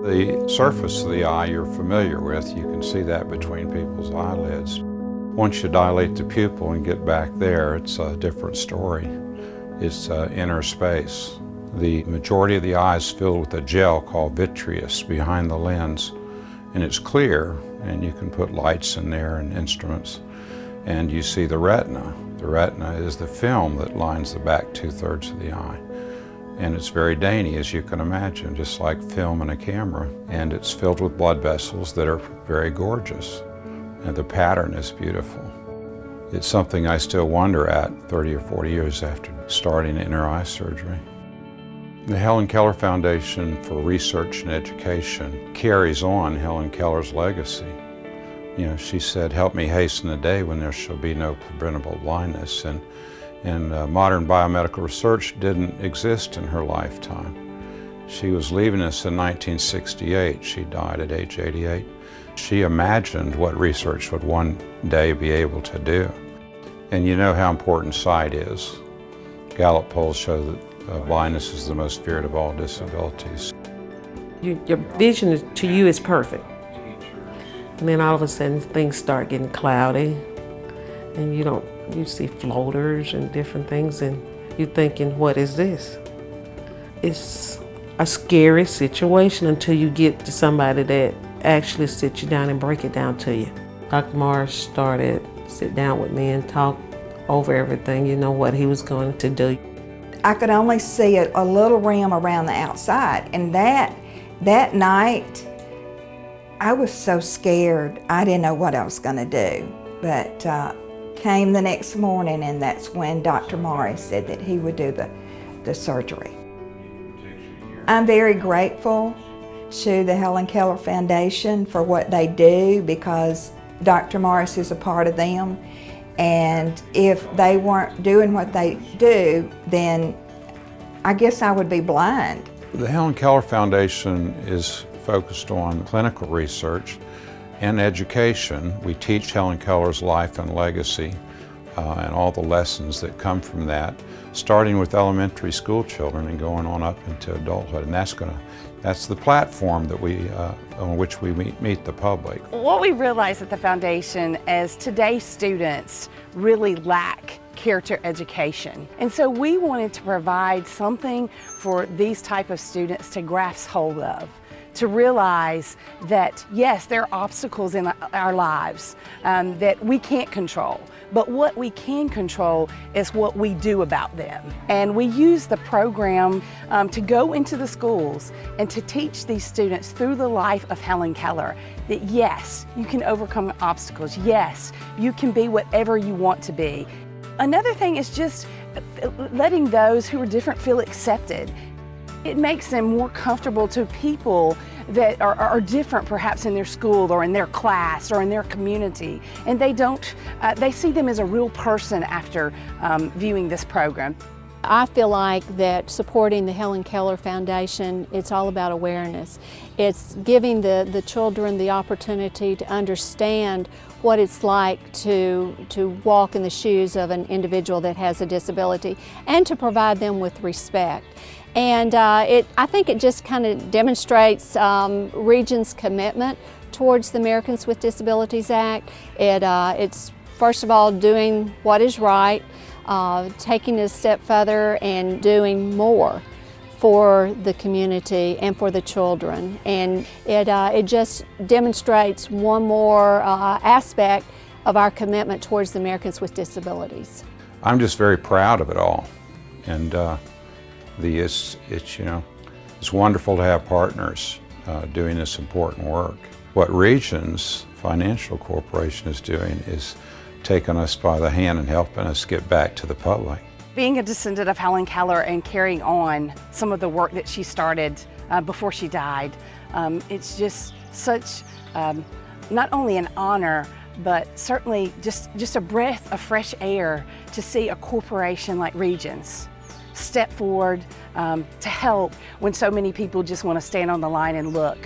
The surface of the eye you're familiar with. You can see that between people's eyelids. Once you dilate the pupil and get back there, it's a different story. It's inner space. The majority of the eye is filled with a gel called vitreous behind the lens, and it's clear, and you can put lights in there and instruments, and you see the retina. The retina is the film that lines the back 2/3 of the eye, and it's very dainty, as you can imagine, just like film in a camera, and it's filled with blood vessels that are very gorgeous, and the pattern is beautiful. It's something I still wonder at 30 or 40 years after starting inner eye surgery. The Helen Keller Foundation for Research and Education carries on Helen Keller's legacy. You know, she said, "Help me hasten the day when there shall be no preventable blindness." And modern biomedical research didn't exist in her lifetime. She was leaving us in 1968. She died at age 88. She imagined what research would one day be able to do. And you know how important sight is. Gallup polls show that blindness is the most feared of all disabilities. Your vision to you is perfect. And then all of a sudden things start getting cloudy and you see floaters and different things and you're thinking, what is this? It's a scary situation until you get to somebody that actually sits you down and break it down to you. Dr. Morris started to sit down with me and talk over everything, what he was going to do. I could only see a little rim around the outside, and that night I was so scared. I didn't know what I was going to do, but came the next morning, and that's when Dr. Morris said that he would do the surgery. I'm very grateful to the Helen Keller Foundation for what they do, because Dr. Morris is a part of them. And if they weren't doing what they do, then I guess I would be blind. The Helen Keller Foundation is focused on clinical research and education. We teach Helen Keller's life and legacy and all the lessons that come from that, starting with elementary school children and going on up into adulthood. And that's the platform that on which we meet the public. What we realize at the foundation is today's students really lack character education. And so we wanted to provide something for these type of students to grasp hold of, to realize that yes, there are obstacles in our lives that we can't control, but what we can control is what we do about them. And we use the program to go into the schools and to teach these students through the life of Helen Keller that yes, you can overcome obstacles. Yes, you can be whatever you want to be. Another thing is just letting those who are different feel accepted. It makes them more comfortable to people that are different perhaps in their school or in their class or in their community. And they see them as a real person after viewing this program. I feel like that supporting the Helen Keller Foundation, it's all about awareness. It's giving the children the opportunity to understand what it's like to walk in the shoes of an individual that has a disability and to provide them with respect. And I think it just kind of demonstrates Region's commitment towards the Americans with Disabilities Act. It's first of all doing what is right, taking it a step further and doing more for the community and for the children. And it just demonstrates one more aspect of our commitment towards the Americans with Disabilities. I'm just very proud of it all. And it's wonderful to have partners doing this important work. What Regions Financial Corporation is doing is taking us by the hand and helping us get back to the public. Being a descendant of Helen Keller and carrying on some of the work that she started before she died, it's just such not only an honor, but certainly just a breath of fresh air to see a corporation like Regions step forward to help when so many people just want to stand on the line and look.